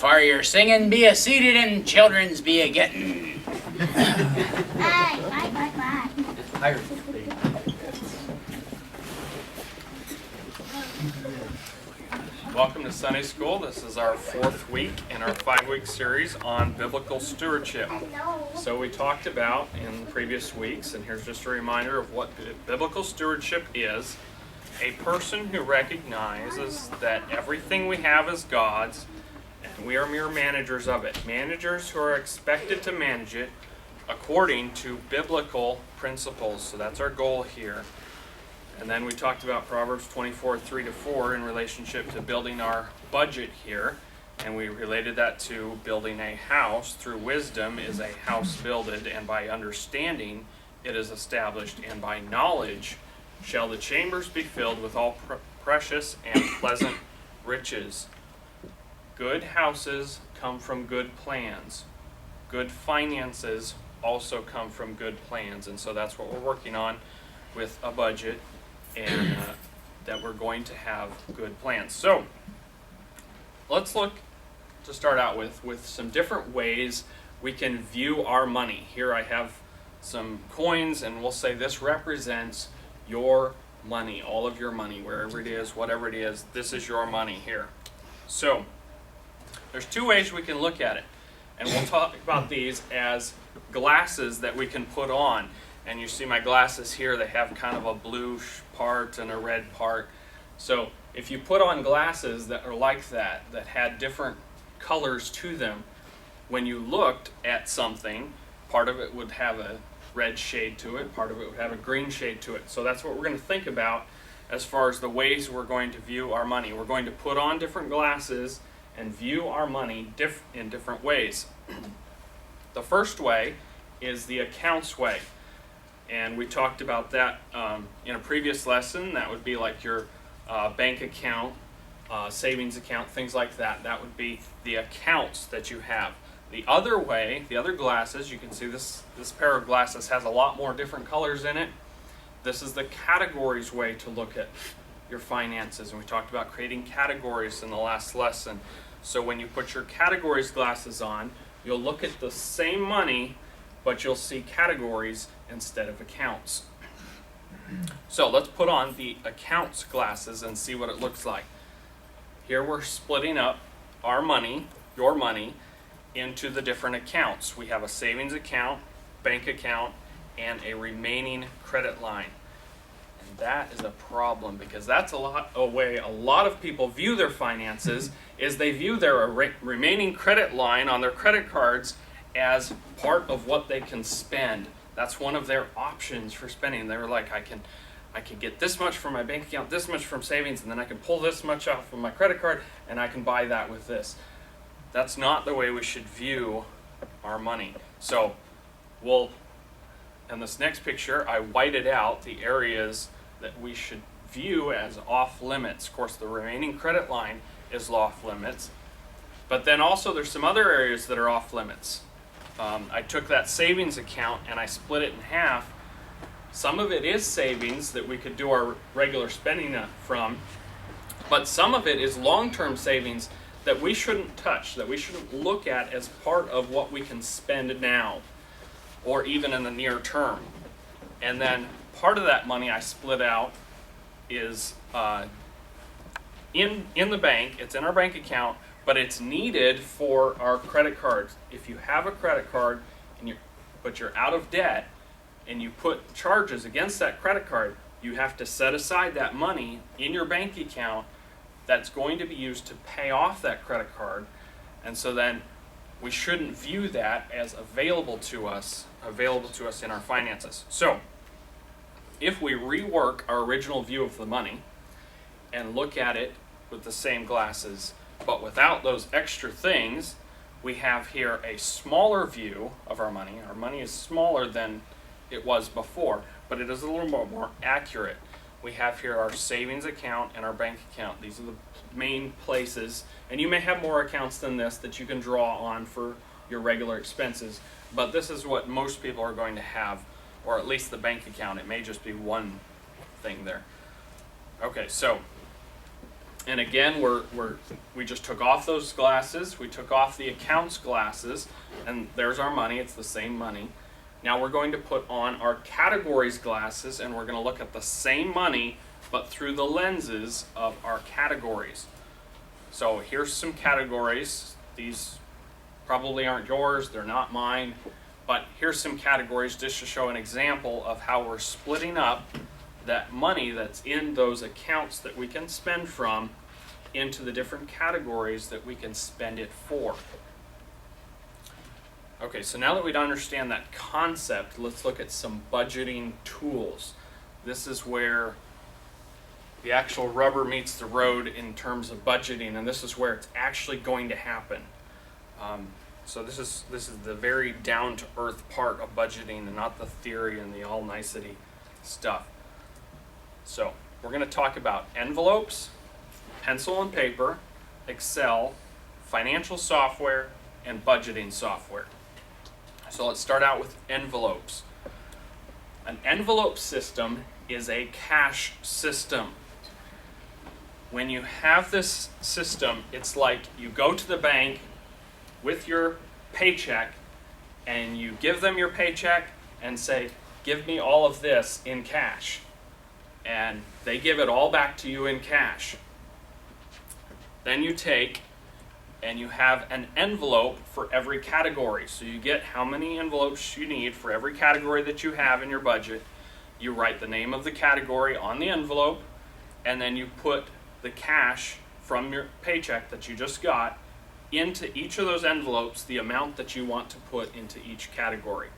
for your singing be a seated and children's be a getting. Welcome to Sunday School. This is our 4th week in our 5-week series on biblical stewardship. So we talked about in previous weeks, and here's just a reminder of what biblical stewardship is: a person who recognizes that everything we have is God's, and we are mere managers of it. Managers who are expected to manage it according to biblical principles. So that's our goal here. And then we talked about Proverbs 24, 3-4 in relationship to building our budget here. And we related that to building a house. Through wisdom is a house builded, and by understanding it is established, and by knowledge shall the chambers be filled with all precious and pleasant riches. Good houses come from good plans. Good finances also come from good plans. And so that's what we're working on with a budget, and that we're going to have good plans. So let's look to start out with some different ways we can view our money. Here I have some coins, and we'll say this represents your money, all of your money, wherever it is, whatever it is, this is your money here. So there's 2 ways we can look at it, and we'll talk about these as glasses that we can put on. And you see my glasses here, they have kind of a blue part and a red part. So if you put on glasses that are like that had different colors to them, when you looked at something, part of it would have a red shade to it, part of it would have a green shade to it. So that's what we're going to think about as far as the ways we're going to view our money. We're going to put on different glasses and view our money in different ways. The first way is the accounts way. And we talked about that in a previous lesson. That would be like your bank account, savings account, things like that. That would be the accounts that you have. The other way, the other glasses, you can see this pair of glasses has a lot more different colors in it. This is the categories way to look at your finances. And we talked about creating categories in the last lesson. So when you put your categories glasses on, you'll look at the same money, but you'll see categories instead of accounts. So let's put on the accounts glasses and see what it looks like. Here we're splitting up our money, your money, into the different accounts. We have a savings account, bank account, and a remaining credit line. And that is a problem, because that's a way a lot of people view their finances, is they view their remaining credit line on their credit cards as part of what they can spend. That's one of their options for spending. They were like, I can get this much from my bank account, this much from savings, and then I can pull this much off of my credit card, and I can buy that with this. That's not the way we should view our money. So in this next picture, I whited out the areas that we should view as off limits. Of course, the remaining credit line is off limits, but then also there's some other areas that are off limits. I took that savings account and I split it in half. Some of it is savings that we could do our regular spending from, but some of it is long-term savings that we shouldn't touch, that we shouldn't look at as part of what we can spend now or even in the near term. And then part of that money I split out is in the bank. It's in our bank account, but it's needed for our credit cards. If you have a credit card but you're out of debt and you put charges against that credit card, you have to set aside that money in your bank account that's going to be used to pay off that credit card. And so then we shouldn't view that as available to us in our finances. So if we rework our original view of the money and look at it with the same glasses, but without those extra things, we have here a smaller view of our money. Our money is smaller than it was before, but it is a little more accurate. We have here our savings account and our bank account. These are the main places, and you may have more accounts than this that you can draw on for your regular expenses, but this is what most people are going to have, or at least the bank account. It may just be one thing there. Okay, so And again, we just took off those glasses, we took off the accounts glasses, and there's our money, it's the same money. Now we're going to put on our categories glasses, and we're going to look at the same money, but through the lenses of our categories. So here's some categories. These probably aren't yours, they're not mine, but here's some categories just to show an example of how we're splitting up that money that's in those accounts that we can spend from into the different categories that we can spend it for. Okay, so now that we understand that concept, let's look at some budgeting tools. This is where the actual rubber meets the road in terms of budgeting, and this is where it's actually going to happen. So this is the very down-to-earth part of budgeting, and not the theory and the all-nicety stuff. So we're going to talk about envelopes, pencil and paper, Excel, financial software, and budgeting software. So let's start out with envelopes. An envelope system is a cash system. When you have this system, it's like you go to the bank with your paycheck and you give them your paycheck and say, give me all of this in cash. And they give it all back to you in cash. Then you take and you have an envelope for every category. So you get how many envelopes you need for every category that you have in your budget. You write the name of the category on the envelope, and then you put the cash from your paycheck that you just got into each of those envelopes, the amount that you want to put into each category.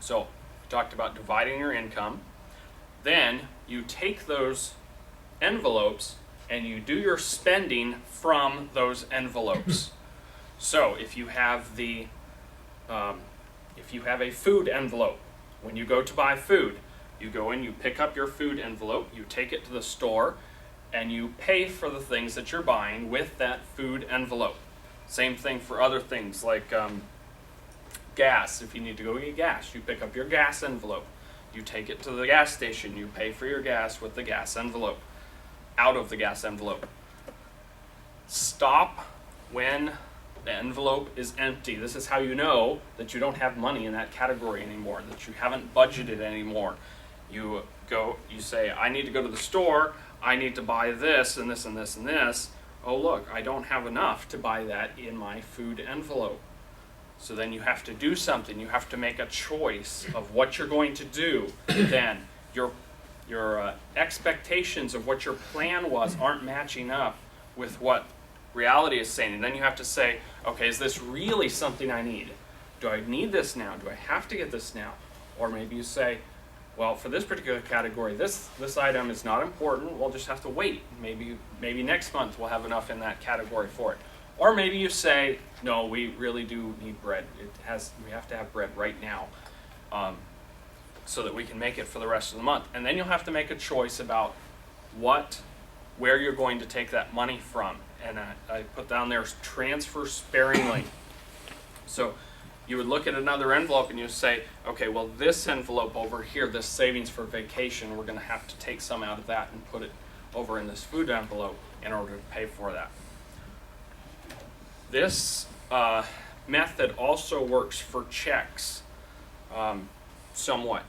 So we talked about dividing your income. Then you take those envelopes and you do your spending from those envelopes. So if you have a food envelope, when you go to buy food, you go in, you pick up your food envelope, you take it to the store, and you pay for the things that you're buying with that food envelope. Same thing for other things like gas. If you need to go get gas, you pick up your gas envelope. You take it to the gas station, you pay for your gas with the gas envelope, out of the gas envelope. Stop when the envelope is empty. This is how you know that you don't have money in that category anymore, that you haven't budgeted anymore. You say, I need to go to the store, I need to buy this and this and this and this. Oh look, I don't have enough to buy that in my food envelope. So then you have to do something. You have to make a choice of what you're going to do. Then your expectations of what your plan was aren't matching up with what reality is saying. And then you have to say, okay, is this really something I need? Do I need this now? Do I have to get this now? Or maybe you say, well, for this particular category, this item is not important. We'll just have to wait. Maybe next month we'll have enough in that category for it. Or maybe you say, no, we really do need bread. We have to have bread right now, so that we can make it for the rest of the month. And then you'll have to make a choice about where you're going to take that money from. And I put down there, transfer sparingly. So you would look at another envelope and you say, okay, well, this envelope over here, this savings for vacation, we're going to have to take some out of that and put it over in this food envelope in order to pay for that. This method also works for checks somewhat.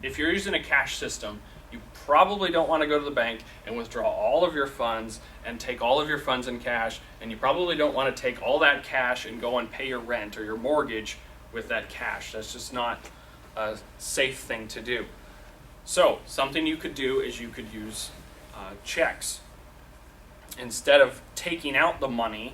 If you're using a cash system, you probably don't want to go to the bank and withdraw all of your funds and take all of your funds in cash, and you probably don't want to take all that cash and go and pay your rent or your mortgage with that cash. That's just not a safe thing to do. So something you could do is you could use checks. Instead of taking out the money,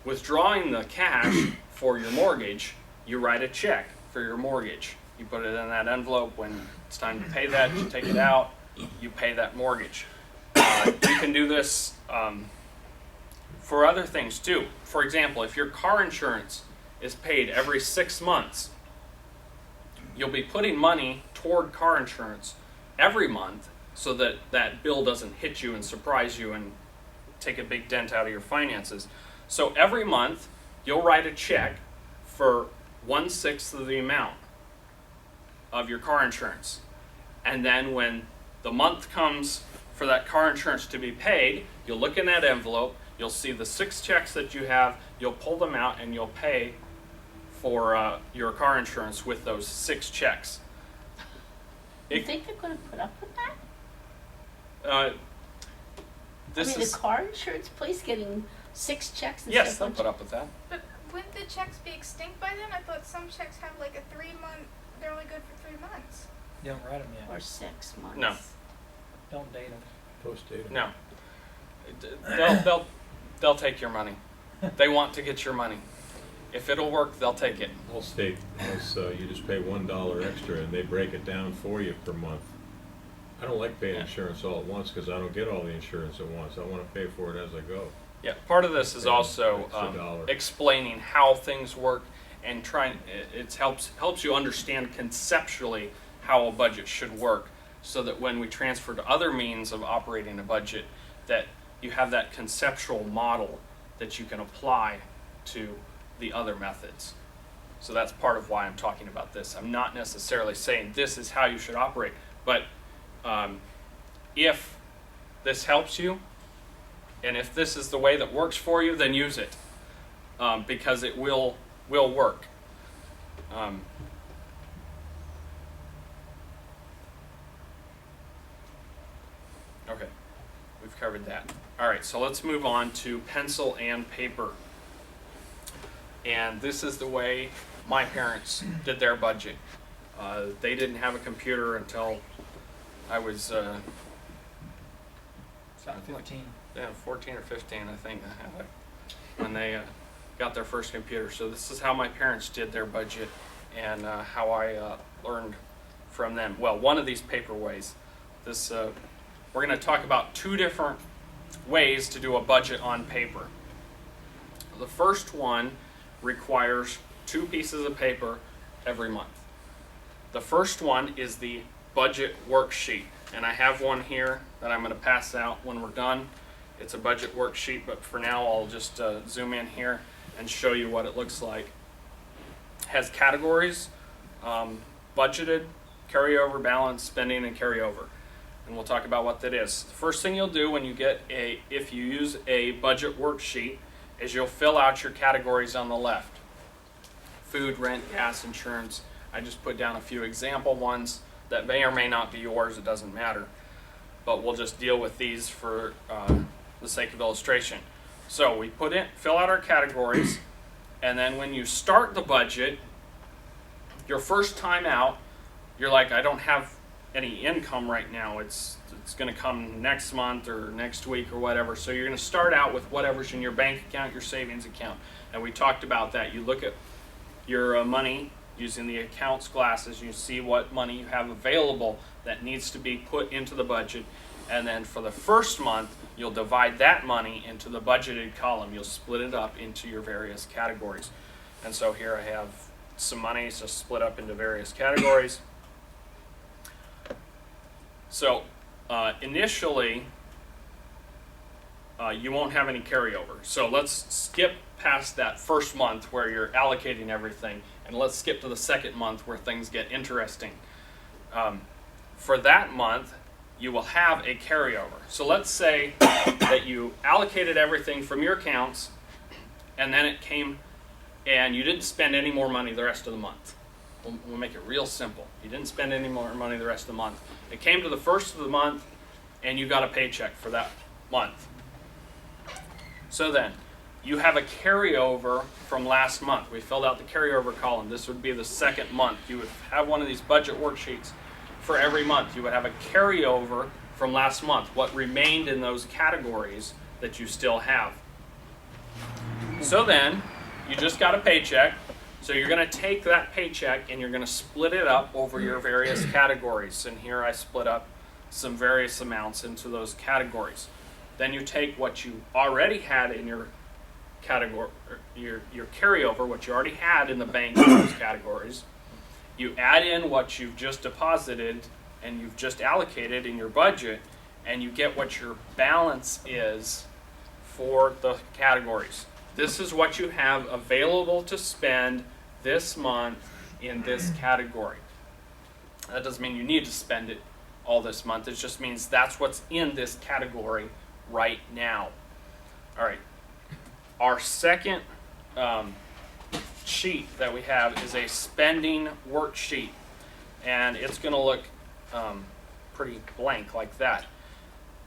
withdrawing the cash for your mortgage, you write a check for your mortgage. You put it in that envelope. When it's time to pay that, you take it out, you pay that mortgage. You can do this for other things too. For example, if your car insurance is paid every 6 months, you'll be putting money toward car insurance every month so that that bill doesn't hit you and surprise you and take a big dent out of your finances. So every month, you'll write a check for 1/6 of the amount of your car insurance. And then when the month comes for that car insurance to be paid, you'll look in that envelope, you'll see the 6 checks that you have, you'll pull them out and you'll pay for your car insurance with those 6 checks. You think they're going to put up with that? This the car insurance place getting 6 checks instead yes, of they'll one put up with that. But wouldn't the checks be extinct by then? I thought some checks have like a 3-month, they're only good for 3 months. You don't write them or yet. 6 months. No. Don't date them. Post data. No, they'll take your money. They want to get your money. If it'll work, they'll take it. Allstate has, you just pay $1 extra and they break it down for you per month. I don't like paying Yeah. insurance all at once because I don't get all the insurance at once. I want to pay for it as I go. Yeah, part of this is Yeah, also extra dollar. explaining how things work and trying. It helps you understand conceptually how a budget should work, so that when we transfer to other means of operating a budget, that you have that conceptual model that you can apply to the other methods. So that's part of why I'm talking about this. I'm not necessarily saying this is how you should operate, but if this helps you, and if this is the way that works for you, then use it, because it will work. Okay, we've covered that. All right, so let's move on to pencil and paper. And this is the way my parents did their budget. They didn't have a computer until I was About 14. 14 or 15, I think, when they got their first computer. So this is how my parents did their budget, and how I learned from them. Well, one of these paper ways. We're going to talk about 2 different ways to do a budget on paper. The first one requires 2 pieces of paper every month. The first one is the budget worksheet, and I have one here that I'm going to pass out when we're done. It's a budget worksheet, but for now I'll just zoom in here and show you what it looks like. It has categories, budgeted, carryover, balance, spending, and carryover. And we'll talk about what that is. The first thing you'll do when you if you use a budget worksheet, is you'll fill out your categories on the left. Food, rent, gas, insurance. I just put down a few example ones that may or may not be yours, it doesn't matter. But we'll just deal with these for the sake of illustration. So we fill out our categories, and then when you start the budget, your first time out, you're like, I don't have any income right now. It's going to come next month or next week or whatever. So you're going to start out with whatever's in your bank account, your savings account. And we talked about that. You look at your money using the accounts glasses. You see what money you have available that needs to be put into the budget. And then for the first month, you'll divide that money into the budgeted column. You'll split it up into your various categories. And so here I have some money so split up into various categories. So initially, you won't have any carryover. So let's skip past that first month where you're allocating everything, and let's skip to the second month where things get interesting. For that month, you will have a carryover. So let's say that you allocated everything from your accounts, and then it came, and you didn't spend any more money the rest of the month. We'll make it real simple. You didn't spend any more money the rest of the month. It came to the first of the month, and you got a paycheck for that month. So then, you have a carryover from last month. We filled out the carryover column. This would be the second month. You would have one of these budget worksheets for every month. You would have a carryover from last month, what remained in those categories that you still have. So then, you just got a paycheck. So you're going to take that paycheck and you're going to split it up over your various categories. And here I split up some various amounts into those categories. Then you take what you already had in your category, your carryover, what you already had in the bank in those categories. You add in what you've just deposited and you've just allocated in your budget, and you get what your balance is for the categories. This is what you have available to spend this month in this category. That doesn't mean you need to spend it all this month. It just means that's what's in this category right now. All right. Our second sheet that we have is a spending worksheet, and it's going to look pretty blank like that.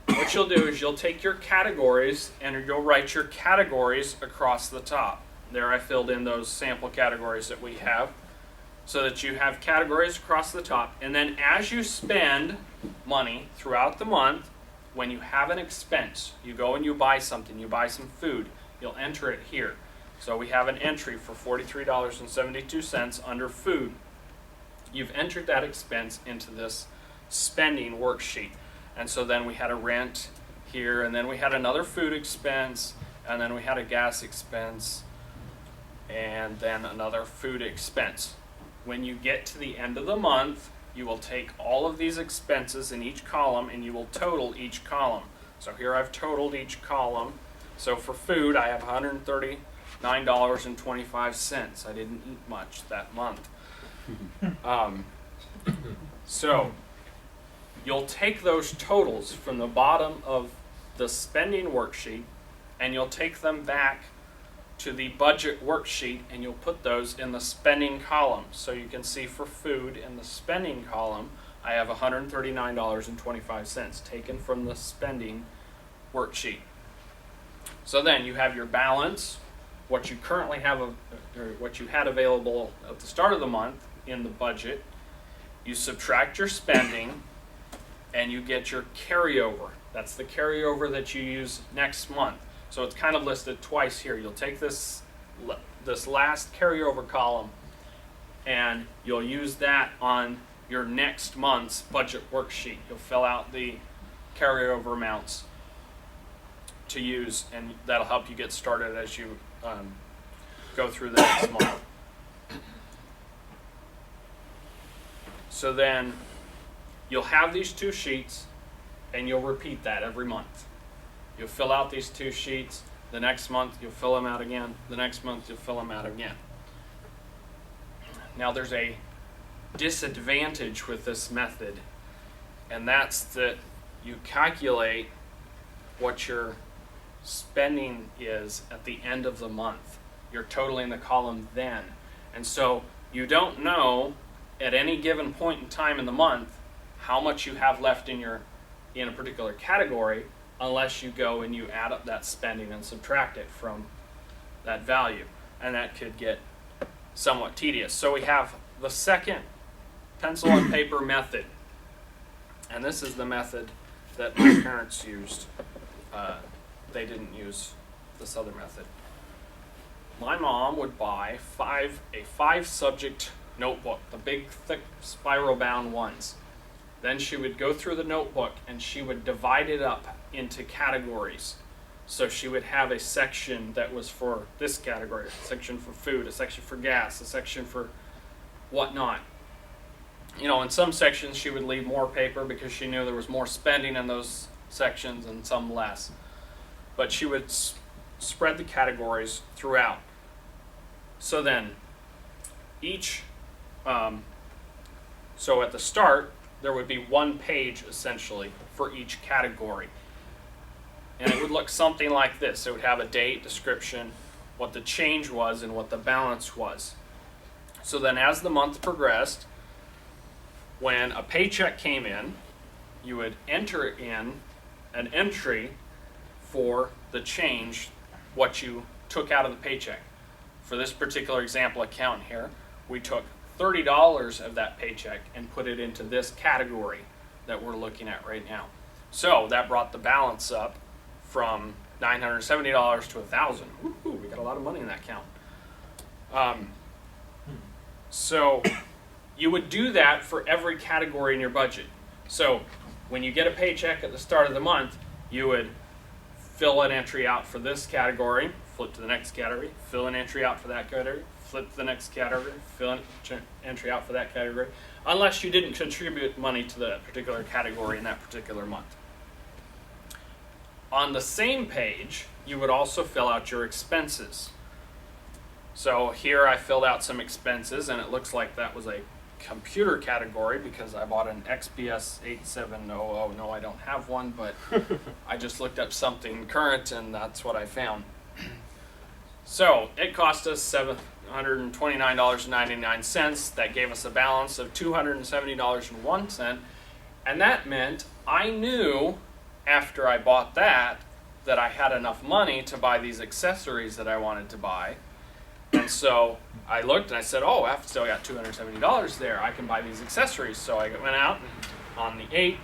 What you'll do is you'll take your categories and you'll write your categories across the top. There I filled in those sample categories that we have so that you have categories across the top, and then as you spend money throughout the month, when you have an expense, you go and you buy something, you buy some food, you'll enter it here. So we have an entry for $43.72 under food. You've entered that expense into this spending worksheet. And so then we had a rent here, and then we had another food expense, and then we had a gas expense, and then another food expense. When you get to the end of the month, you will take all of these expenses in each column and you will total each column. So here I've totaled each column. So for food, I have $139.25. I didn't eat much that month. So you'll take those totals from the bottom of the spending worksheet and you'll take them back to the budget worksheet and you'll put those in the spending column. So you can see for food in the spending column, I have $139.25 taken from the spending worksheet. So then you have your balance, what you currently have, or what you had available at the start of the month in the budget. You subtract your spending and you get your carryover. That's the carryover that you use next month. So it's kind of listed twice here. You'll take this last carryover column and you'll use that on your next month's budget worksheet. You'll fill out the carryover amounts to use, and that'll help you get started as you go through the next month. So then you'll have these two sheets and you'll repeat that every month. You'll fill out these two sheets. The next month, you'll fill them out again. The next month, you'll fill them out again. Now, there's a disadvantage with this method, and that's that you calculate what your spending is at the end of the month. You're totaling the column then. And so you don't know at any given point in time in the month how much you have left in a particular category, unless you go and you add up that spending and subtract it from that value. And that could get somewhat tedious. So we have the second pencil and paper method. And this is the method that my parents used. They didn't use this other method. My mom would buy a 5-subject notebook, the big, thick, spiral-bound ones. Then she would go through the notebook and she would divide it up into categories. So she would have a section that was for this category, a section for food, a section for gas, a section for whatnot. In some sections she would leave more paper because she knew there was more spending in those sections and some less. But she would spread the categories throughout. So then so at the start, there would be one page essentially for each category. And it would look something like this. It would have a date, description, what the change was, and what the balance was. So then as the month progressed, when a paycheck came in, you would enter in an entry for the change, what you took out of the paycheck. For this particular example account here, we took $30 of that paycheck and put it into this category that we're looking at right now. So that brought the balance up from $970 to $1,000. Woo-hoo, we got a lot of money in that account. So you would do that for every category in your budget. So when you get a paycheck at the start of the month, you would fill an entry out for this category, flip to the next category, fill an entry out for that category, flip to the next category, fill an entry out for that category, unless you didn't contribute money to the particular category in that particular month. On the same page, you would also fill out your expenses. So here I filled out some expenses, and it looks like that was a computer category because I bought an XPS 8700. No, I don't have one, but I just looked up something current and that's what I found. So it cost us $729.99. That gave us a balance of $270.01. And that meant I knew after I bought that I had enough money to buy these accessories that I wanted to buy. And so I looked and I said, oh, I've still got $270 there. I can buy these accessories. So I went out on the 8th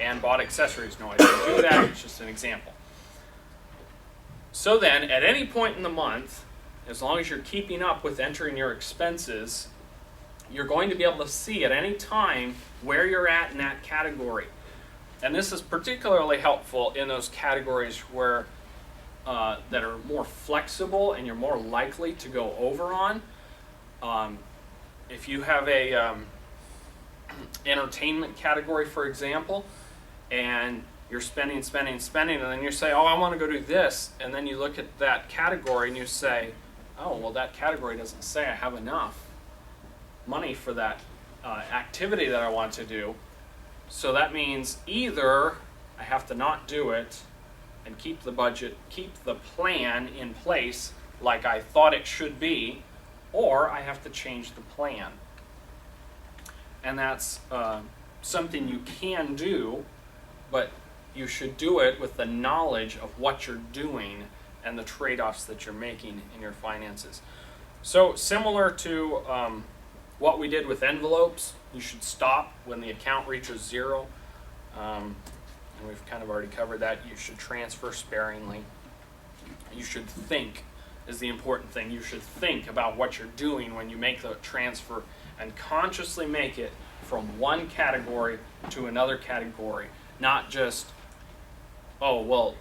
and bought accessories. No, I didn't do that. It's just an example. So then, at any point in the month, as long as you're keeping up with entering your expenses, you're going to be able to see at any time where you're at in that category. And this is particularly helpful in those categories where that are more flexible and you're more likely to go over on. If you have a entertainment category, for example, and you're spending, and then you say, oh, I want to go do this, and then you look at that category and you say, oh, well, that category doesn't say I have enough money for that activity that I want to do. So that means either I have to not do it and keep the budget, keep the plan in place like I thought it should be, or I have to change the plan. And that's something you can do, but you should do it with the knowledge of what you're doing and the trade-offs that you're making in your finances. So similar to what we did with envelopes, you should stop when the account reaches 0. And we've kind of already covered that. You should transfer sparingly. You should think is the important thing. You should think about what you're doing when you make the transfer and consciously make it from one category to another category. Not just, oh, well,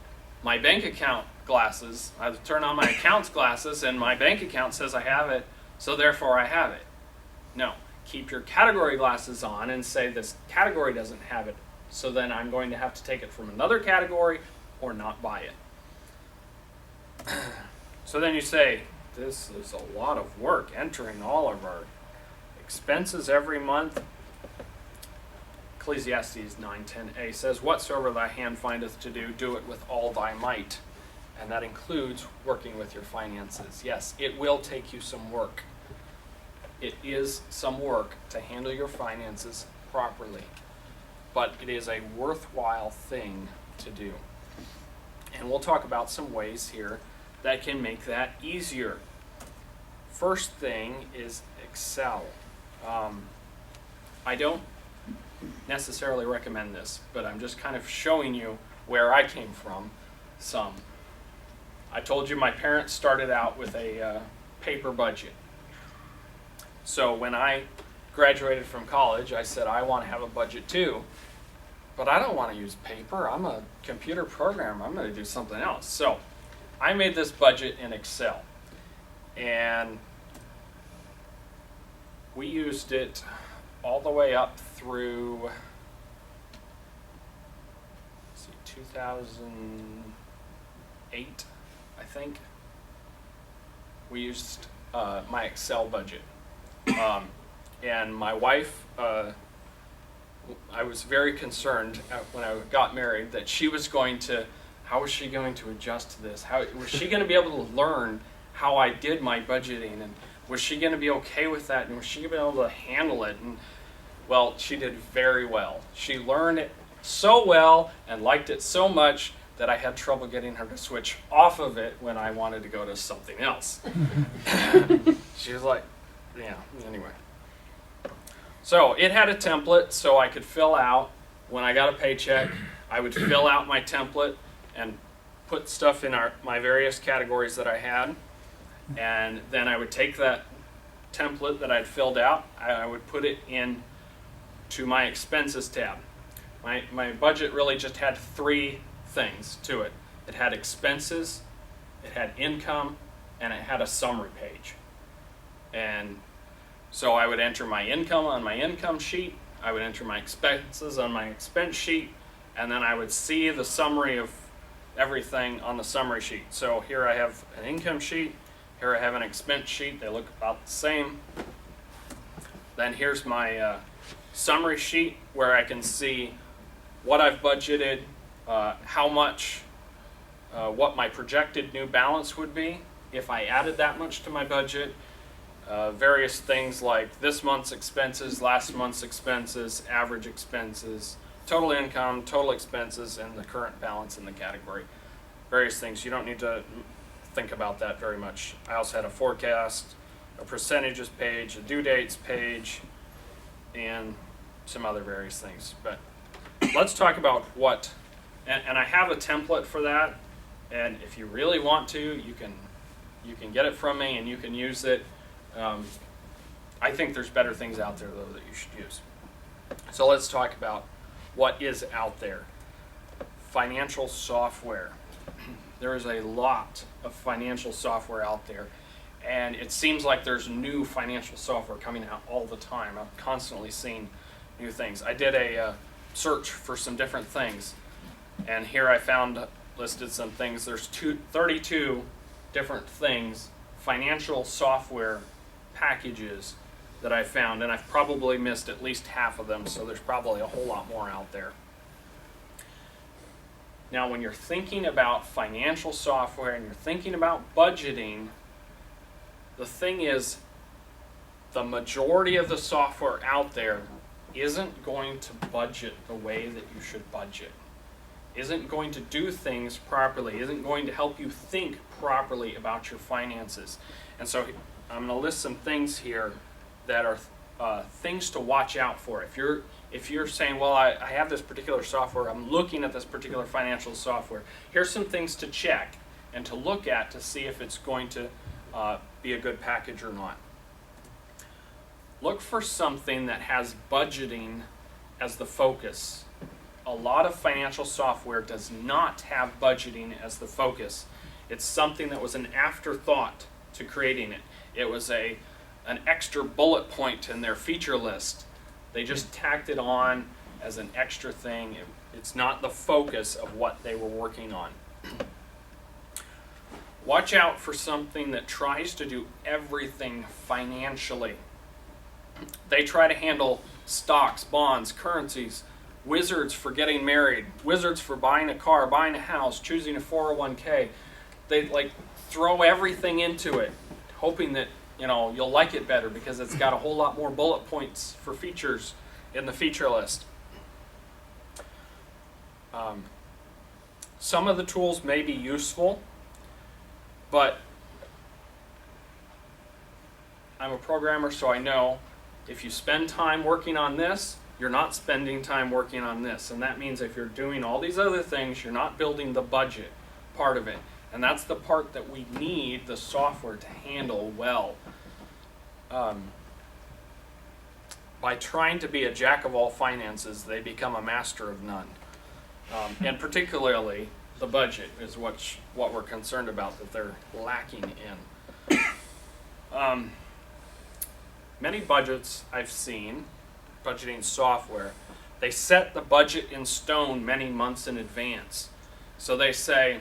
my bank account glasses, I turn on my account's glasses and my bank account says I have it, so therefore I have it. No, keep your category glasses on and say this category doesn't have it, so then I'm going to have to take it from another category or not buy it. So then you say, this is a lot of work entering all of our expenses every month. Ecclesiastes 9:10a says, whatsoever thy hand findeth to do, do it with all thy might. And that includes working with your finances. Yes, it will take you some work. It is some work to handle your finances properly, but it is a worthwhile thing to do. And we'll talk about some ways here that can make that easier. First thing is Excel. I don't necessarily recommend this, but I'm just kind of showing you where I came from some. I told you my parents started out with a paper budget. So when I graduated from college, I said, I want to have a budget too, but I don't want to use paper. I'm a computer programmer. I'm going to do something else. So I made this budget in Excel, and we used it all the way up through 2008, I think. We used my Excel budget. And my wife, I was very concerned when I got married that she was going to, how was she going to adjust to this? How was she going to be able to learn how I did my budgeting? And was she going to be okay with that? And was she going to be able to handle it? And well, she did very well. She learned it so well and liked it so much that I had trouble getting her to switch off of it when I wanted to go to something else. She was like, yeah, anyway. So it had a template so I could fill out, when I got a paycheck, I would fill out my template and put stuff in my various categories that I had. And then I would take that template that I'd filled out, I would put it in to my expenses tab. My budget really just had 3 things to it. It had expenses, it had income, and it had a summary page. And so I would enter my income on my income sheet, I would enter my expenses on my expense sheet, and then I would see the summary of everything on the summary sheet. So here I have an income sheet, here I have an expense sheet, they look about the same. Then here's my summary sheet where I can see what I've budgeted, how much, what my projected new balance would be if I added that much to my budget. Various things like this month's expenses, last month's expenses, average expenses, total income, total expenses, and the current balance in the category. Various things. You don't need to think about that very much. I also had a forecast, a percentages page, a due dates page, and some other various things. But let's talk about what, and I have a template for that, and if you really want to, you can get it from me and you can use it. I think there's better things out there though that you should use. So let's talk about what is out there. Financial software. There is a lot of financial software out there, and it seems like there's new financial software coming out all the time. I'm constantly seeing new things. I did a search for some different things, and here I found listed some things. There's 32 different things, financial software packages that I found, and I've probably missed at least half of them, so there's probably a whole lot more out there. Now, when you're thinking about financial software and you're thinking about budgeting, the thing is, the majority of the software out there isn't going to budget the way that you should budget, isn't going to do things properly, isn't going to help you think properly about your finances. And so I'm going to list some things here that are things to watch out for. If you're saying, well, I have this particular software, I'm looking at this particular financial software, here's some things to check and to look at to see if it's going to be a good package or not. Look for something that has budgeting as the focus. A lot of financial software does not have budgeting as the focus. It's something that was an afterthought to creating it. It was an extra bullet point in their feature list. They just tacked it on as an extra thing. It's not the focus of what they were working on. Watch out for something that tries to do everything financially. They try to handle stocks, bonds, currencies, wizards for getting married, wizards for buying a car, buying a house, choosing a 401k. They like throw everything into it, hoping that you'll like it better because it's got a whole lot more bullet points for features in the feature list. Some of the tools may be useful, but I'm a programmer, so I know if you spend time working on this, you're not spending time working on this. And that means if you're doing all these other things, you're not building the budget part of it. And that's the part that we need the software to handle well. By trying to be a jack of all finances, they become a master of none. And particularly, the budget is what we're concerned about that they're lacking in. Many budgets I've seen, budgeting software, they set the budget in stone many months in advance. So they say,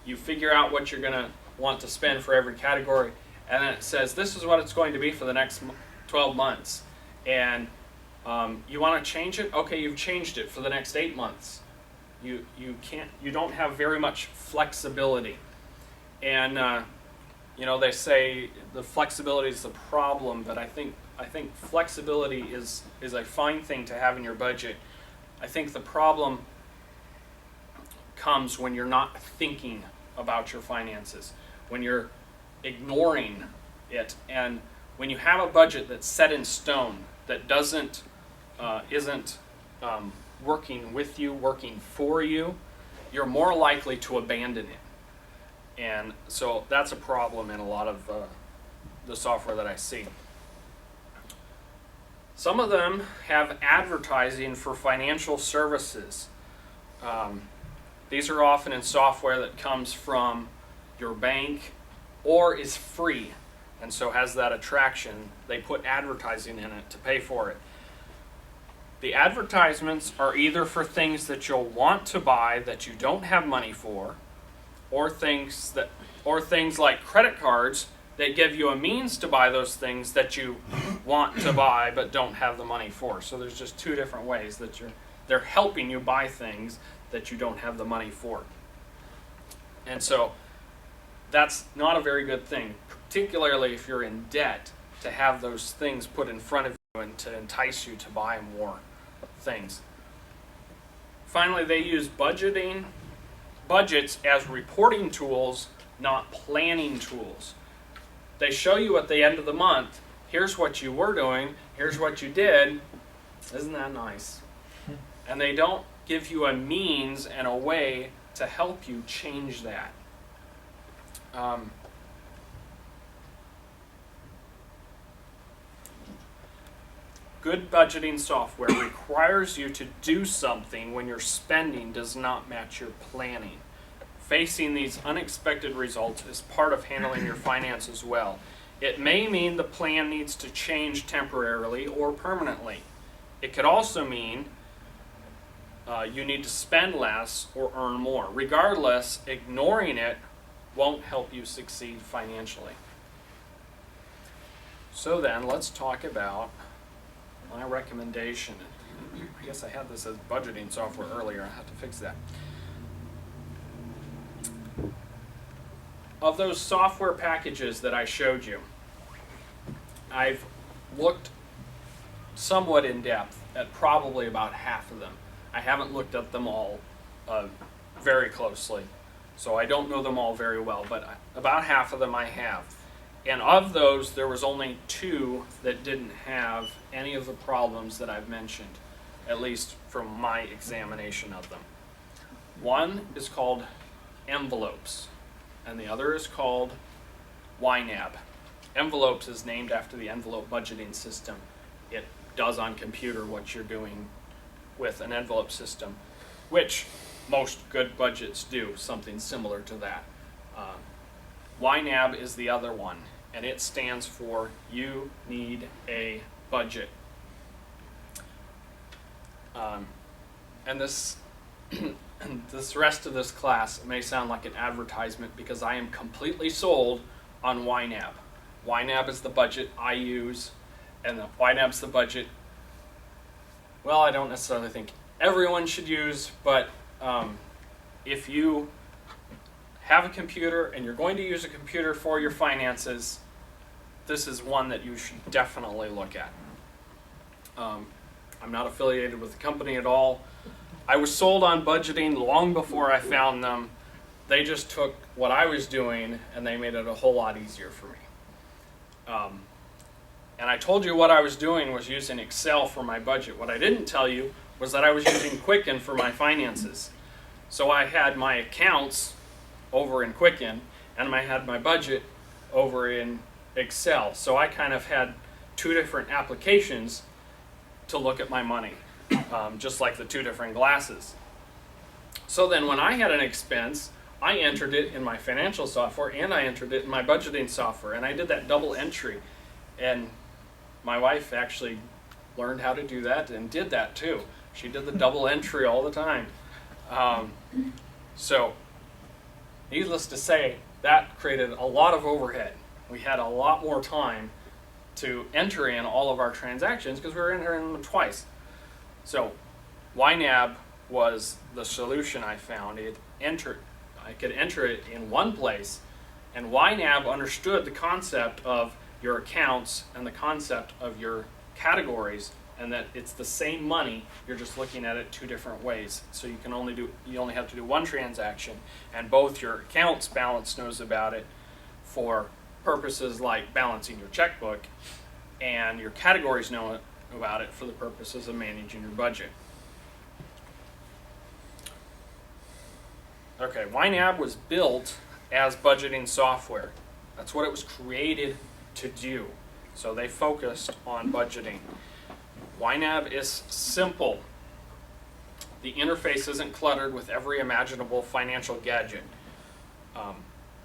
you figure out what you're going to want to spend for every category, and then it says this is what it's going to be for the next 12 months. And you want to change it? Okay, you've changed it for the next 8 months. You don't have very much flexibility. And they say the flexibility is the problem, but I think flexibility is a fine thing to have in your budget. I think the problem comes when you're not thinking about your finances, when you're ignoring it, and when you have a budget that's set in stone that isn't working with you, working for you, you're more likely to abandon it. And so that's a problem in a lot of the software that I see. Some of them have advertising for financial services. These are often in software that comes from your bank or is free, and so has that attraction. They put advertising in it to pay for it. The advertisements are either for things that you'll want to buy that you don't have money for, or things like credit cards They give you a means to buy those things that you want to buy but don't have the money for. So there's just two different ways that they're helping you buy things that you don't have the money for. And so that's not a very good thing, particularly if you're in debt, to have those things put in front of you and to entice you to buy more things. Finally, they use budgets as reporting tools, not planning tools. They show you at the end of the month, here's what you were doing, here's what you did. Isn't that nice? And they don't give you a means and a way to help you change that. Good budgeting software requires you to do something when your spending does not match your planning. Facing these unexpected results is part of handling your finances well. It may mean the plan needs to change temporarily or permanently. It could also mean you need to spend less or earn more. Regardless, ignoring it won't help you succeed financially. So then, let's talk about my recommendation. I guess I had this as budgeting software earlier. I have to fix that. Of those software packages that I showed you, I've looked somewhat in depth at probably about half of them. I haven't looked at them all very closely, so I don't know them all very well, but about half of them I have. And of those, there was only 2 that didn't have any of the problems that I've mentioned, at least from my examination of them. One is called Envelopes, and the other is called YNAB. Envelopes is named after the envelope budgeting system. It does on computer what you're doing with an envelope system, which most good budgets do, something similar to that. YNAB is the other one, and it stands for You Need a Budget. And this this rest of this class may sound like an advertisement because I am completely sold on YNAB. YNAB is the budget I use, and the YNAB's the budget, well, I don't necessarily think everyone should use, but if you have a computer and you're going to use a computer for your finances, this is one that you should definitely look at. I'm not affiliated with the company at all. I was sold on budgeting long before I found them. They just took what I was doing and they made it a whole lot easier for me. And I told you what I was doing was using Excel for my budget. What I didn't tell you was that I was using Quicken for my finances. So I had my accounts over in Quicken and I had my budget over in Excel. So I kind of had 2 different applications to look at my money, just like the 2 different glasses. So then when I had an expense, I entered it in my financial software and I entered it in my budgeting software, and I did that double entry. And my wife actually learned how to do that and did that too. She did the double entry all the time. So needless to say, that created a lot of overhead. We had a lot more time to enter in all of our transactions because we were entering them twice. So YNAB was the solution I found. I could enter it in one place, and YNAB understood the concept of your accounts and the concept of your categories, and that it's the same money, you're just looking at it 2 different ways. So you only have to do one transaction, and both your accounts balance knows about it for purposes like balancing your checkbook, and your categories know about it for the purposes of managing your budget. Okay, YNAB was built as budgeting software. That's what it was created to do. So they focused on budgeting. YNAB is simple. The interface isn't cluttered with every imaginable financial gadget.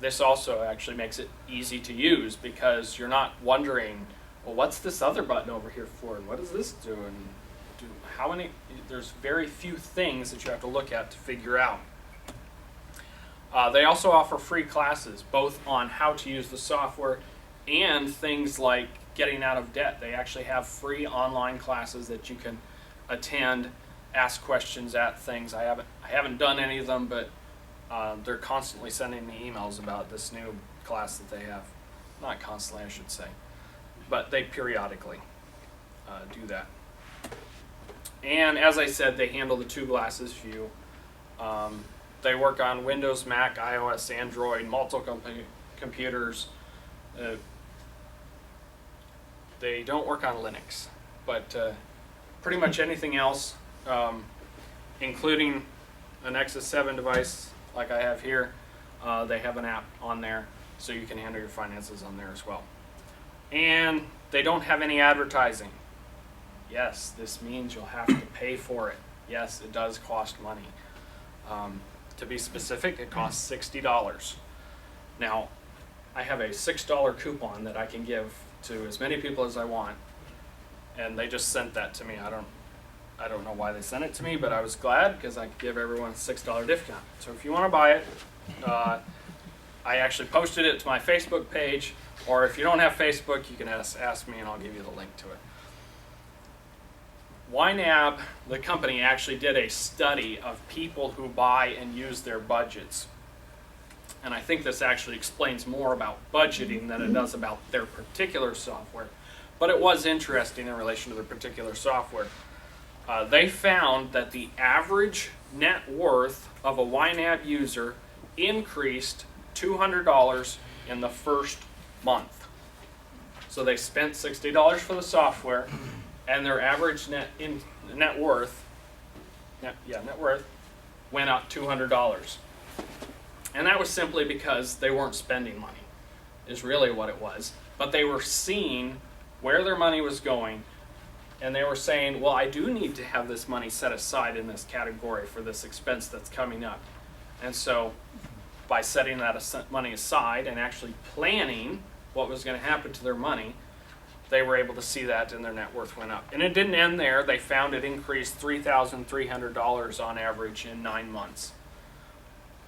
This also actually makes it easy to use because you're not wondering, well, what's this other button over here for, and what does this do, and there's very few things that you have to look at to figure out. They also offer free classes, both on how to use the software and things like getting out of debt. They actually have free online classes that you can attend, ask questions at things. I haven't done any of them, but they're constantly sending me emails about this new class that they have. Not constantly, I should say, but they periodically do that. And as I said, they handle the 2 glasses view. They work on Windows, Mac, iOS, Android, multiple computers. They don't work on Linux, but pretty much anything else, including a Nexus 7 device like I have here, they have an app on there, so you can handle your finances on there as well. And they don't have any advertising. Yes, this means you'll have to pay for it. Yes, it does cost money. To be specific, it costs $60. Now, I have a $6 coupon that I can give to as many people as I want, and they just sent that to me. I don't know why they sent it to me, but I was glad because I could give everyone a $6 discount. So if you want to buy it, I actually posted it to my Facebook page, or if you don't have Facebook, you can ask me and I'll give you the link to it. YNAB, the company, actually did a study of people who buy and use their budgets. And I think this actually explains more about budgeting than it does about their particular software. But it was interesting in relation to their particular software. They found that the average net worth of a YNAB user increased $200 in the first month. So they spent $60 for the software, and their average net worth went up $200. And that was simply because they weren't spending money, is really what it was. But they were seeing where their money was going, and they were saying, well, I do need to have this money set aside in this category for this expense that's coming up. And so by setting that money aside and actually planning what was going to happen to their money, they were able to see that and their net worth went up. And it didn't end there. They found it increased $3,300 on average in 9 months.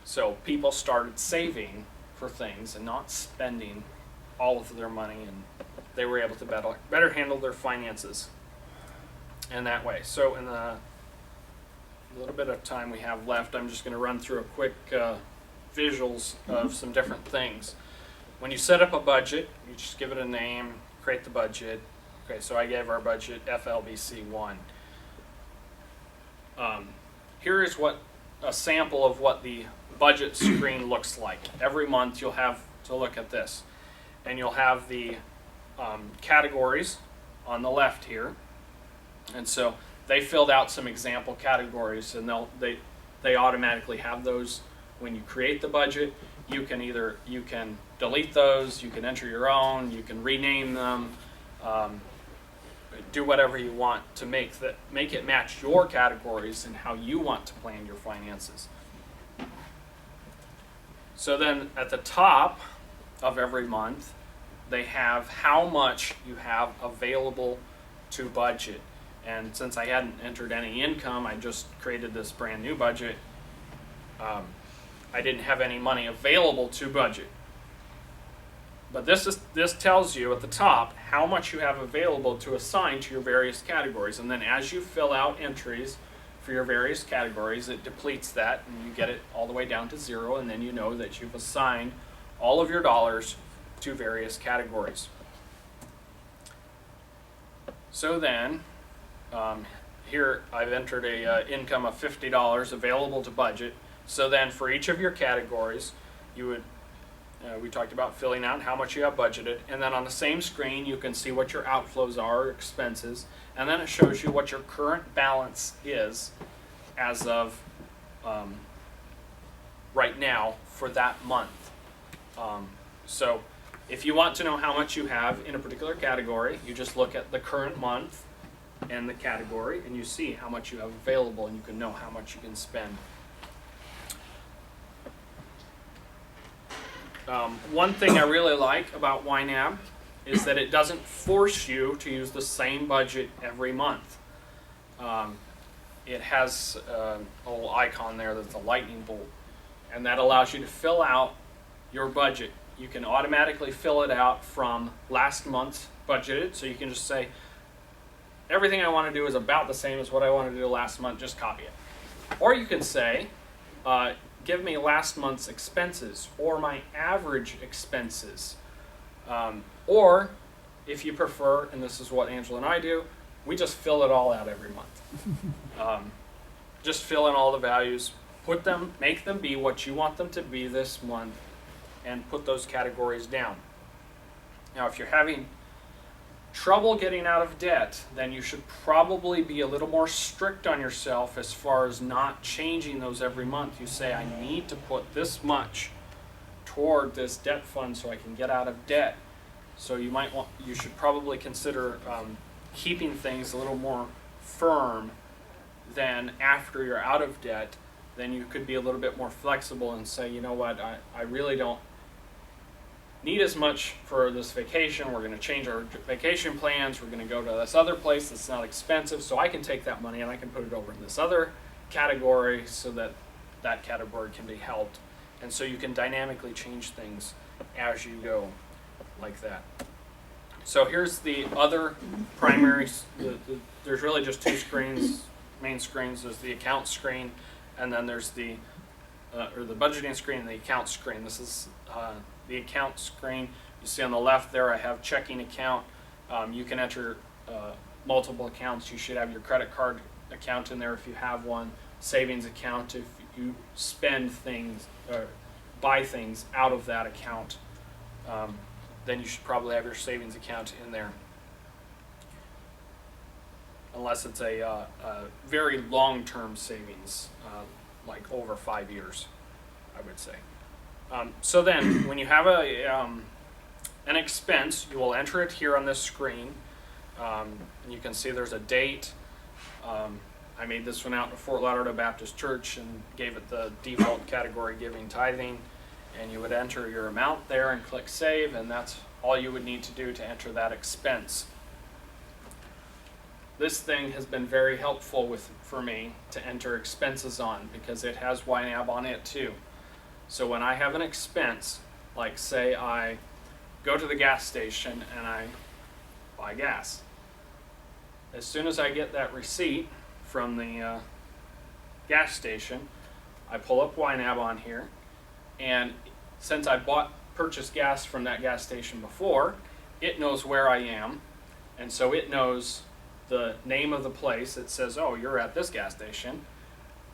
So people started saving for things and not spending all of their money, and they were able to better handle their finances in that way. So in the little bit of time we have left, I'm just going to run through a quick visuals of some different things. When you set up a budget, you just give it a name, create the budget. Okay, so I gave our budget FLBC1. Here is what a sample of what the budget screen looks like. Every month you'll have to look at this, and you'll have the categories on the left here. And so they filled out some example categories, and they automatically have those when you create the budget. You can delete those, you can enter your own, you can rename them, do whatever you want to make it match your categories and how you want to plan your finances. So then at the top of every month, they have how much you have available to budget. And since I hadn't entered any income, I just created this brand new budget. I didn't have any money available to budget. But this tells you at the top how much you have available to assign to your various categories. And then as you fill out entries for your various categories, it depletes that and you get it all the way down to 0, and then you know that you've assigned all of your dollars to various categories. So then, here I've entered a income of $50 available to budget. So then for each of your categories, you would we talked about filling out how much you have budgeted, and then on the same screen you can see what your outflows are, expenses, and then it shows you what your current balance is as of right now for that month. So if you want to know how much you have in a particular category, you just look at the current month and the category, and you see how much you have available, and you can know how much you can spend. One thing I really like about YNAB is that it doesn't force you to use the same budget every month. It has a little icon there that's a lightning bolt, and that allows you to fill out your budget. you can automatically fill it out from last month's budgeted. So you can just say, everything I want to do is about the same as what I wanted to do last month, just copy it. Or you can say, give me last month's expenses or my average expenses. Or if you prefer, and this is what Angela and I do, we just fill it all out every month. Just fill in all the values, put them, make them be what you want them to be this month, and put those categories down. Now, if you're having trouble getting out of debt, then you should probably be a little more strict on yourself as far as not changing those every month. You say, I need to put this much toward this debt fund so I can get out of debt. So you should probably consider keeping things a little more firm than after you're out of debt. Then you could be a little bit more flexible and say, you know what, I really don't need as much for this vacation. We're going to change our vacation plans. We're going to go to this other place that's not expensive, so I can take that money and I can put it over in this other category so that that category can be helped. And so you can dynamically change things as you go like that. So here's the other primary, there's really just two screens, main screens. There's the account screen, and then there's the budgeting screen and the account screen. This is the account screen. You see on the left there I have checking account. You can enter multiple accounts. You should have your credit card account in there if you have one. Savings account if you spend things or buy things out of that account. Then you should probably have your savings account in there. Unless it's a very long-term savings, like over 5 years, I would say. So then, when you have an expense, you will enter it here on this screen. You can see there's a date. I made this one out in Fort Lauderdale Baptist Church and gave it the default category, giving, tithing. And you would enter your amount there and click save, and that's all you would need to do to enter that expense. This thing has been very helpful for me to enter expenses on because it has YNAB on it too. So when I have an expense, like say I go to the gas station and I buy gas, as soon as I get that receipt from the gas station, I pull up YNAB on here, and since I purchased gas from that gas station before, it knows where I am, and so it knows the name of the place. It says, oh, you're at this gas station.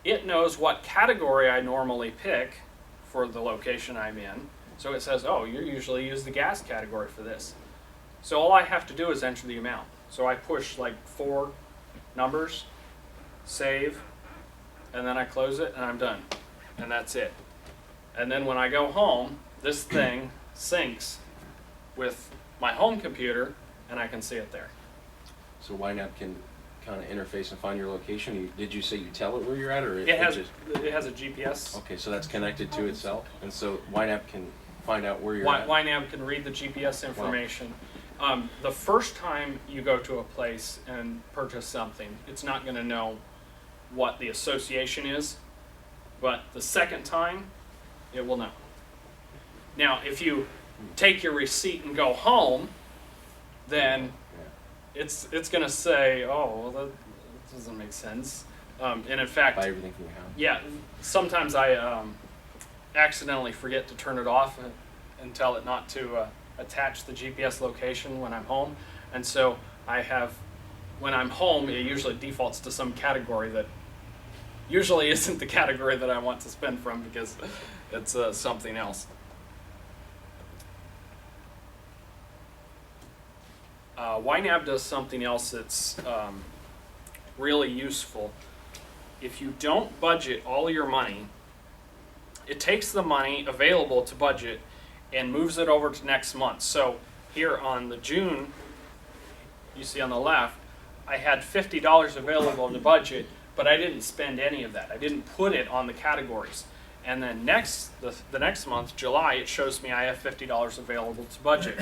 It knows what category I normally pick for the location I'm in. So it says, oh, you usually use the gas category for this. So all I have to do is enter the amount. So I push like 4 numbers, save, and then I close it and I'm done. And that's it. And then when I go home, this thing syncs with my home computer and I can see it there. So YNAB can kind of interface and find your location. Did you say you tell it where you're at, or It has a GPS. Okay, so that's connected to itself, and so YNAB can find out where you're at. YNAB can read the GPS information. Wow. The first time you go to a place and purchase something, it's not going to know what the association is, but the second time, it will know. Now, if you take your receipt and go home, then it's going to say, oh, well, that doesn't make sense. And in fact, buy everything from your house. Yeah, sometimes I accidentally forget to turn it off and tell it not to attach the GPS location when I'm home. And so when I'm home, it usually defaults to some category that usually isn't the category that I want to spend from because it's something else. YNAB does something else that's really useful. If you don't budget all your money, it takes the money available to budget and moves it over to next month. So here on the June, you see on the left, I had $50 available to budget, but I didn't spend any of that. I didn't put it on the categories. And then the next month, July, it shows me I have $50 available to budget.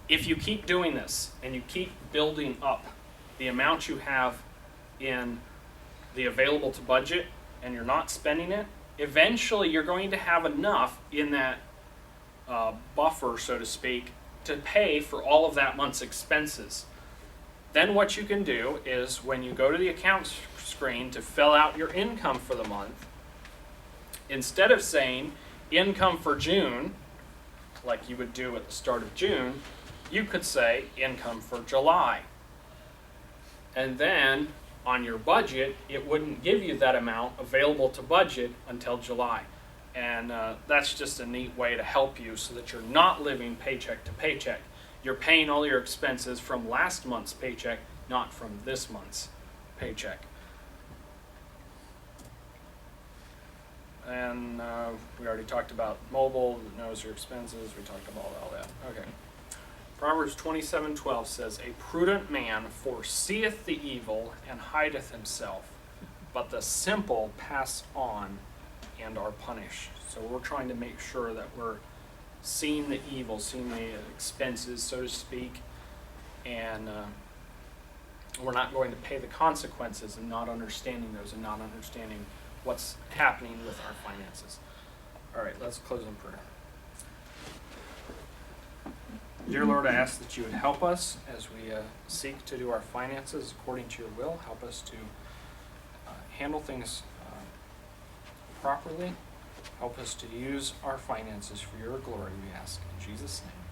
If you keep doing this and you keep building up the amount you have in the available to budget and you're not spending it, eventually you're going to have enough in that buffer, so to speak, to pay for all of that month's expenses. Then what you can do is when you go to the accounts screen to fill out your income for the month, instead of saying income for June, like you would do at the start of June, you could say income for July. And then on your budget, it wouldn't give you that amount available to budget until July. And that's just a neat way to help you so that you're not living paycheck to paycheck. You're paying all your expenses from last month's paycheck, not from this month's paycheck. And we already talked about mobile, that knows your expenses. We talked about all that. Okay. Proverbs 27:12 says, "A prudent man foreseeth the evil and hideth himself, but the simple pass on and are punished." So we're trying to make sure that we're seeing the evil, seeing the expenses, so to speak, and we're not going to pay the consequences and not understanding those and not understanding what's happening with our finances. All right, let's close in prayer. Dear Lord, I ask that you would help us as we seek to do our finances according to your will. Help us to handle things properly. Help us to use our finances for your glory, we ask in Jesus' name.